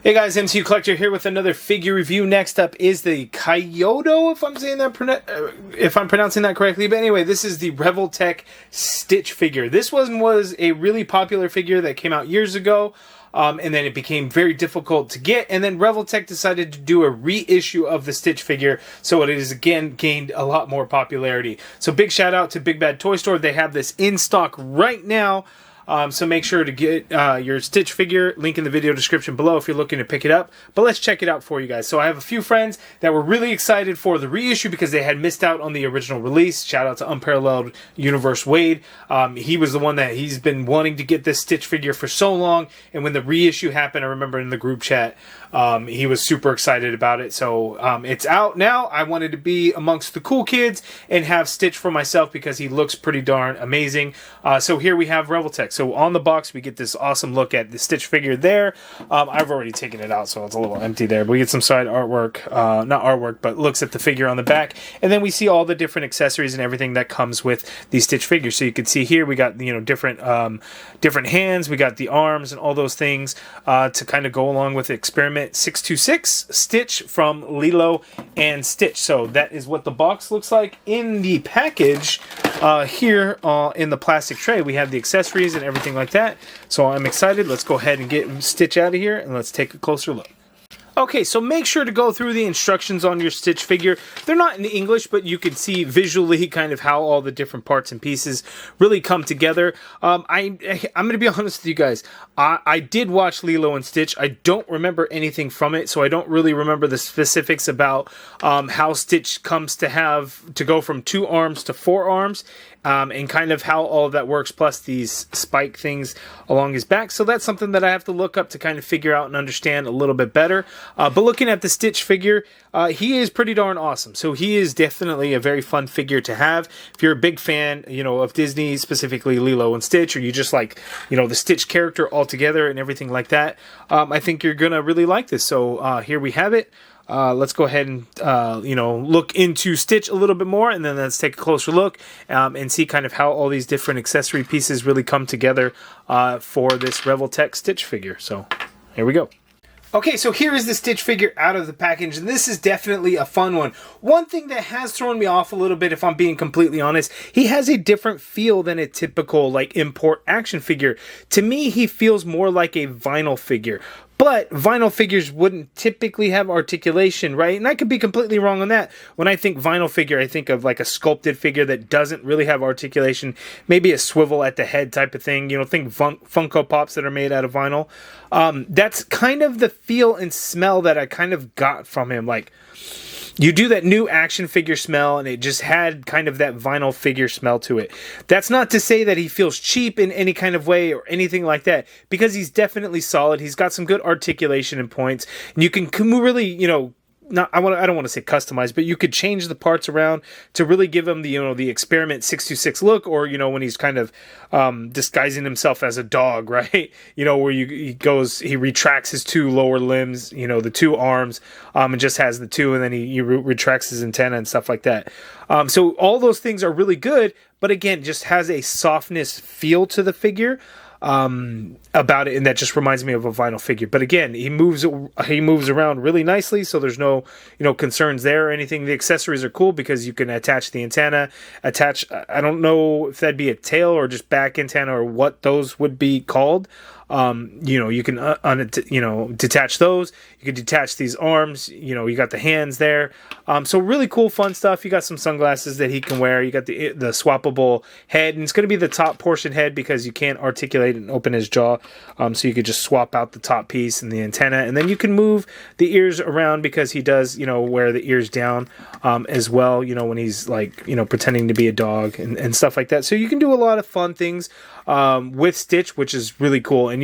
Hey guys, MCU Collector here with another figure review. Next up is the Kaiyodo, if I'm pronouncing that correctly. But anyway, this is the Revoltech Stich figure. This one was a really popular figure that came out years ago, and then it became very difficult to get. And then Revoltech decided to do a reissue of the Stich figure, so it has again gained a lot more popularity. So big shout out to Big Bad Toy Store. They have this in stock right now. So make sure to get your Stich figure, link in the video description below if you're looking to pick it up. But let's check it out for you guys. So I have a few friends that were really excited for the reissue because they had missed out on the original release. Shout out to Unparalleled Universe Wade. He was the one that he's been wanting to get this Stich figure for so long. And when the reissue happened, I remember in the group chat, he was super excited about it. So it's out now. I wanted to be amongst the cool kids and have Stich for myself because he looks pretty darn amazing. So here we have Revoltech. So on the box, we get this awesome look at the Stich figure there. I've already taken it out, so it's a little empty there. But we get some side artwork, not artwork, but looks at the figure on the back. And then we see all the different accessories and everything that comes with the Stich figure. So you can see here, we got, different hands. We got the arms and all those things to kind of go along with Experiment 626 Stich from Lilo and Stich. So that is what the box looks like. In the package here in the plastic tray, we have the accessories and everything like that. So I'm excited. Let's go ahead and get Stich out of here and let's take a closer look. Okay, so make sure to go through the instructions on your Stich figure. They're not in English, but you can see visually kind of how all the different parts and pieces really come together. I'm going to be honest with you guys. I did watch Lilo and Stich. I don't remember anything from it, so I don't really remember the specifics about how Stich comes to go from 2 arms to 4 arms. And kind of how all of that works, plus these spike things along his back. So that's something that I have to look up to kind of figure out and understand a little bit better. But looking at the Stich figure, he is pretty darn awesome. So he is definitely a very fun figure to have. If you're a big fan, of Disney, specifically Lilo and Stich, or you just like, the Stich character altogether and everything like that, I think you're going to really like this. So here we have it. Let's go ahead and, look into Stich a little bit more, and then let's take a closer look and see kind of how all these different accessory pieces really come together for this Revoltech Stich figure. So here we go. Okay, so here is the Stich figure out of the package, and this is definitely a fun one. One thing that has thrown me off a little bit, if I'm being completely honest, he has a different feel than a typical, import action figure. To me, he feels more like a vinyl figure. But vinyl figures wouldn't typically have articulation, right? And I could be completely wrong on that. When I think vinyl figure, I think of like a sculpted figure that doesn't really have articulation. Maybe a swivel at the head type of thing. Think Funko Pops that are made out of vinyl. That's kind of the feel and smell that I kind of got from him. Like, you do that new action figure smell, and it just had kind of that vinyl figure smell to it. That's not to say that he feels cheap in any kind of way or anything like that, because he's definitely solid. He's got some good articulation and points, and you can really, I don't want to say customize, but you could change the parts around to really give him the Experiment 626 look, or when he's kind of disguising himself as a dog, right? Where he retracts his 2 lower limbs, the 2 arms, and just has the 2, and then he retracts his antenna and stuff like that. So all those things are really good, but again, just has a softness feel to the figure about it, and that just reminds me of a vinyl figure. But again, he moves around really nicely, so there's no concerns there or anything. The accessories are cool because you can attach the antenna, I don't know if that'd be a tail or just back antenna or what those would be called. You can detach those. You can detach these arms. You got the hands there. So really cool, fun stuff. You got some sunglasses that he can wear. You got the swappable head, and it's going to be the top portion head because you can't articulate and open his jaw. So you could just swap out the top piece and the antenna, and then you can move the ears around because he does, wear the ears down as well. When he's pretending to be a dog and stuff like that. So you can do a lot of fun things with Stich, which is really cool. And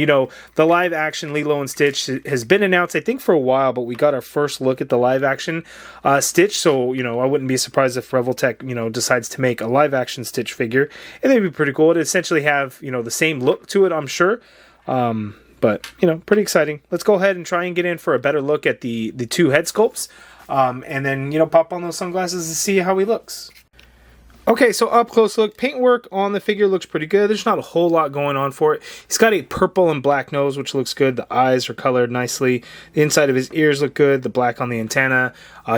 the live action Lilo and Stich has been announced, I think, for a while, but we got our first look at the live action Stich. So I wouldn't be surprised if Revoltech decides to make a live action Stich figure, and that'd be pretty cool. It'd essentially have the same look to it, I'm sure. But pretty exciting. Let's go ahead and try and get in for a better look at the 2 head sculpts, and then pop on those sunglasses and see how he looks. Okay, so up close look, paintwork on the figure looks pretty good. There's not a whole lot going on for it. He's got a purple and black nose, which looks good. The eyes are colored nicely. The inside of his ears look good. The black on the antenna.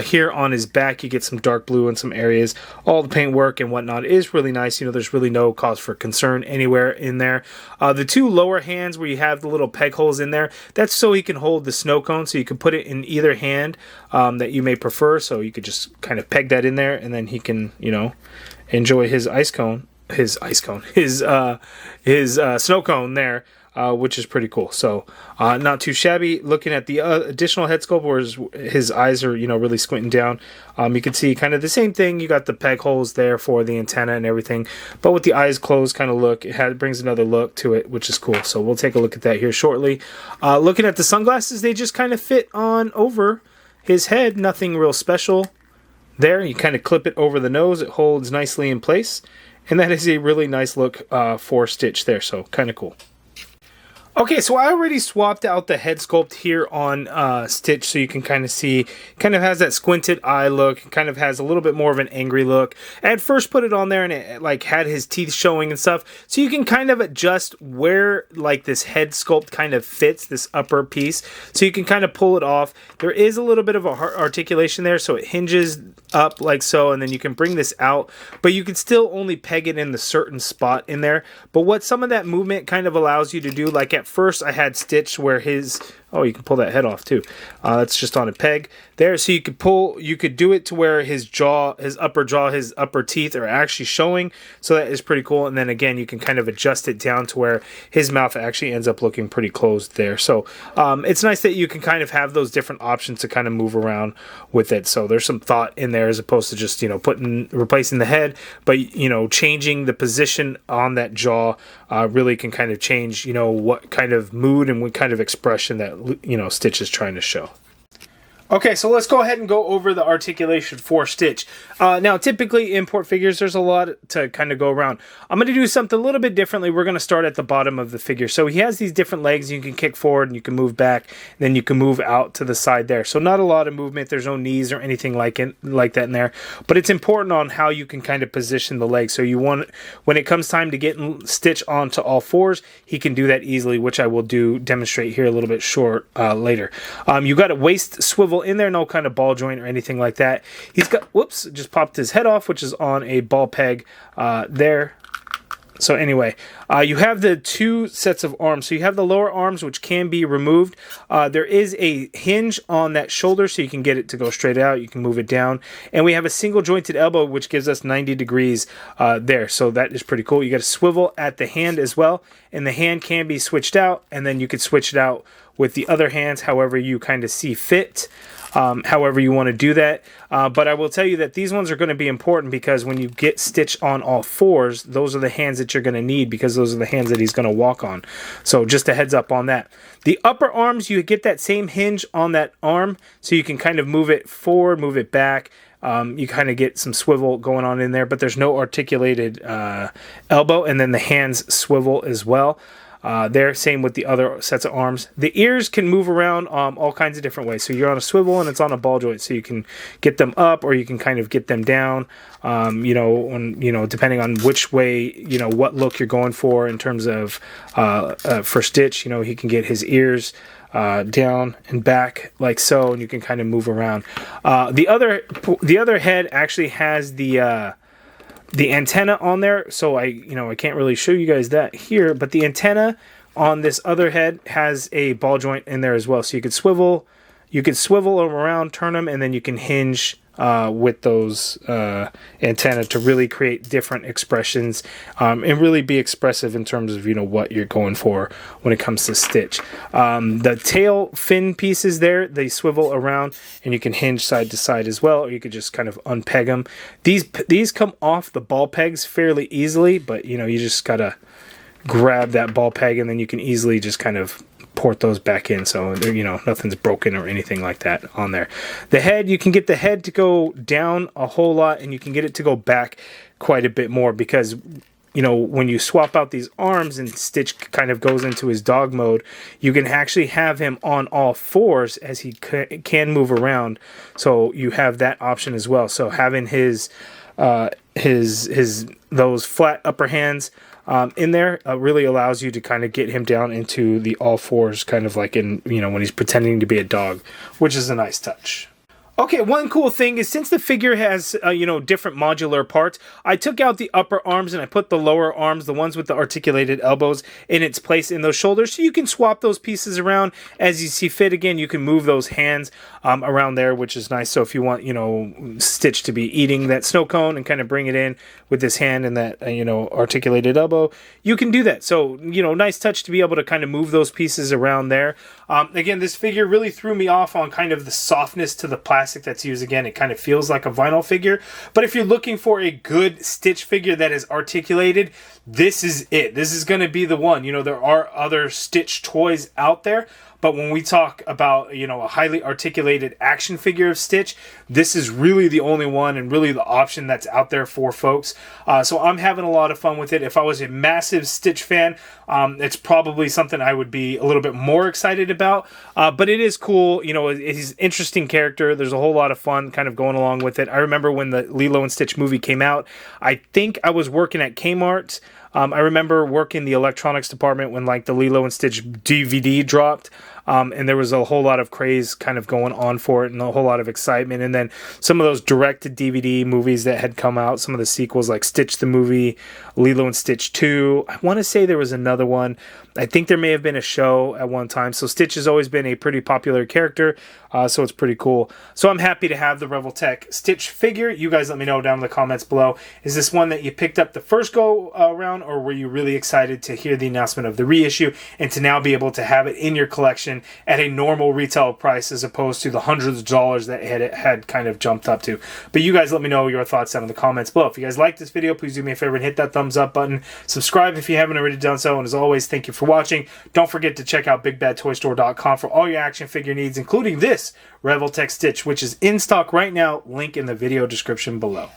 Here on his back, you get some dark blue in some areas. All the paintwork and whatnot is really nice. You know, there's really no cause for concern anywhere in there. The two lower hands where you have the little peg holes in there, that's so he can hold the snow cone. So you can put it in either hand that you may prefer. So you could just kind of peg that in there, and then he can, you know, enjoy his his snow cone there, which is pretty cool. So not too shabby. Looking at the additional head sculpt where his eyes are, you know, really squinting down, you can see kind of the same thing. You got the peg holes there for the antenna and everything, but with the eyes closed kind of look, it brings another look to it, which is cool. So we'll take a look at that here shortly. Looking at the sunglasses, they just kind of fit on over his head. Nothing real special. There, you kind of clip it over the nose. It holds nicely in place. And that is a really nice look for Stich there. So, kind of cool. Okay, so I already swapped out the head sculpt here on Stich, so you can kind of see, kind of has that squinted eye look, kind of has a little bit more of an angry look. I had first put it on there and it like had his teeth showing and stuff, so you can kind of adjust where like this head sculpt kind of fits, this upper piece, so you can kind of pull it off. There is a little bit of a articulation there, so it hinges up like so, and then you can bring this out, but you can still only peg it in the certain spot in there. But what some of that movement kind of allows you to do, like at first I had Stich where his, oh, you can pull that head off too. That's just on a peg there. So you could do it to where his jaw, his upper teeth are actually showing. So that is pretty cool. And then again, you can kind of adjust it down to where his mouth actually ends up looking pretty closed there. So it's nice that you can kind of have those different options to kind of move around with it. So there's some thought in there as opposed to just, you know, replacing the head, but, you know, changing the position on that jaw really can kind of change, you know, what kind of mood and what kind of expression that, you know, Stich is trying to show. Okay, so let's go ahead and go over the articulation for Stich. Now, typically import figures, there's a lot to kind of go around. I'm going to do something a little bit differently. We're going to start at the bottom of the figure. So he has these different legs. You can kick forward and you can move back. And then you can move out to the side there. So not a lot of movement. There's no knees or anything like that in there. But it's important on how you can kind of position the legs. So you want, when it comes time to get Stich onto all fours, he can do that easily, which I will demonstrate here a little bit later. You got a waist swivel in there, no kind of ball joint or anything like that. He's got, whoops, just popped his head off, which is on a ball peg there. So anyway, you have the two sets of arms. So you have the lower arms, which can be removed. There is a hinge on that shoulder, so you can get it to go straight out. You can move it down. And we have a single jointed elbow, which gives us 90 degrees there. So that is pretty cool. You got a swivel at the hand as well. And the hand can be switched out. And then you could switch it out with the other hands, however you kind of see fit. However you want to do that. But I will tell you that these ones are going to be important because when you get Stich on all fours, those are the hands that you're going to need because those are the hands that he's going to walk on. So just a heads up on that. The upper arms, you get that same hinge on that arm, so you can kind of move it forward, move it back. You kind of get some swivel going on in there, but there's no articulated elbow, and then the hands swivel as well. There, same with the other sets of arms. The ears can move around all kinds of different ways. So you're on a swivel and it's on a ball joint, so you can get them up or you can kind of get them down. Depending on which way, what look you're going for in terms of for Stich. He can get his ears down and back like so, and you can kind of move around. The other head actually has the antenna on there, so I can't really show you guys that here, but the antenna on this other head has a ball joint in there as well, so you could swivel them around, turn them, and then you can hinge with those antenna to really create different expressions and really be expressive in terms of what you're going for when it comes to Stich. The tail fin pieces there, they swivel around and you can hinge side to side as well, or you could just kind of unpeg them. These come off the ball pegs fairly easily, but you just gotta grab that ball peg and then you can easily just kind of port those back in, so nothing's broken or anything like that on there. The head, you can get the head to go down a whole lot, and you can get it to go back quite a bit more because when you swap out these arms and Stich kind of goes into his dog mode, you can actually have him on all fours as he can move around, so you have that option as well. So having his those flat upper hands in there. Really allows you to kind of get him down into the all fours, kind of like in, you know, when he's pretending to be a dog, which is a nice touch. Okay, one cool thing is since the figure has, you know, different modular parts, I took out the upper arms and I put the lower arms, the ones with the articulated elbows, in its place in those shoulders. So you can swap those pieces around as you see fit. Again, you can move those hands around there, which is nice. So if you want, you know, Stitch to be eating that snow cone and kind of bring it in with this hand and that, you know, articulated elbow, you can do that. So, you know, nice touch to be able to kind of move those pieces around there. Again, this figure really threw me off on kind of the softness to the plastic that's used. Again, it kind of feels like a vinyl figure, but if you're looking for a good Stitch figure that is articulated, this is it. This is going to be the one. You know, there are other Stitch toys out there, but when we talk about, you know, a highly articulated action figure of Stitch, this is really the only one and really the option that's out there for folks. So I'm having a lot of fun with it. If I was a massive Stitch fan, it's probably something I would be a little bit more excited about. But it is cool. You know, he's an interesting character. There's a whole lot of fun kind of going along with it. I remember when the Lilo and Stitch movie came out, I think I was working at Kmart. I remember working the electronics department when like the Lilo and Stitch DVD dropped. And there was a whole lot of craze kind of going on for it and a whole lot of excitement. And then some of those direct-to-DVD movies that had come out, some of the sequels like Stitch the Movie, Lilo and Stitch 2. I want to say there was another one. I think there may have been a show at one time. So Stitch has always been a pretty popular character, so it's pretty cool. So I'm happy to have the Revoltech Stitch figure. You guys let me know down in the comments below. Is this one that you picked up the first go around, or were you really excited to hear the announcement of the reissue and to now be able to have it in your collection at a normal retail price as opposed to the hundreds of dollars that it had kind of jumped up to? But you guys let me know your thoughts down in the comments below. If you guys like this video, please do me a favor and hit that thumbs up button. Subscribe if you haven't already done so. And as always, thank you for watching. Don't forget to check out BigBadToyStore.com for all your action figure needs, including this Revoltech Stitch, which is in stock right now. Link in the video description below.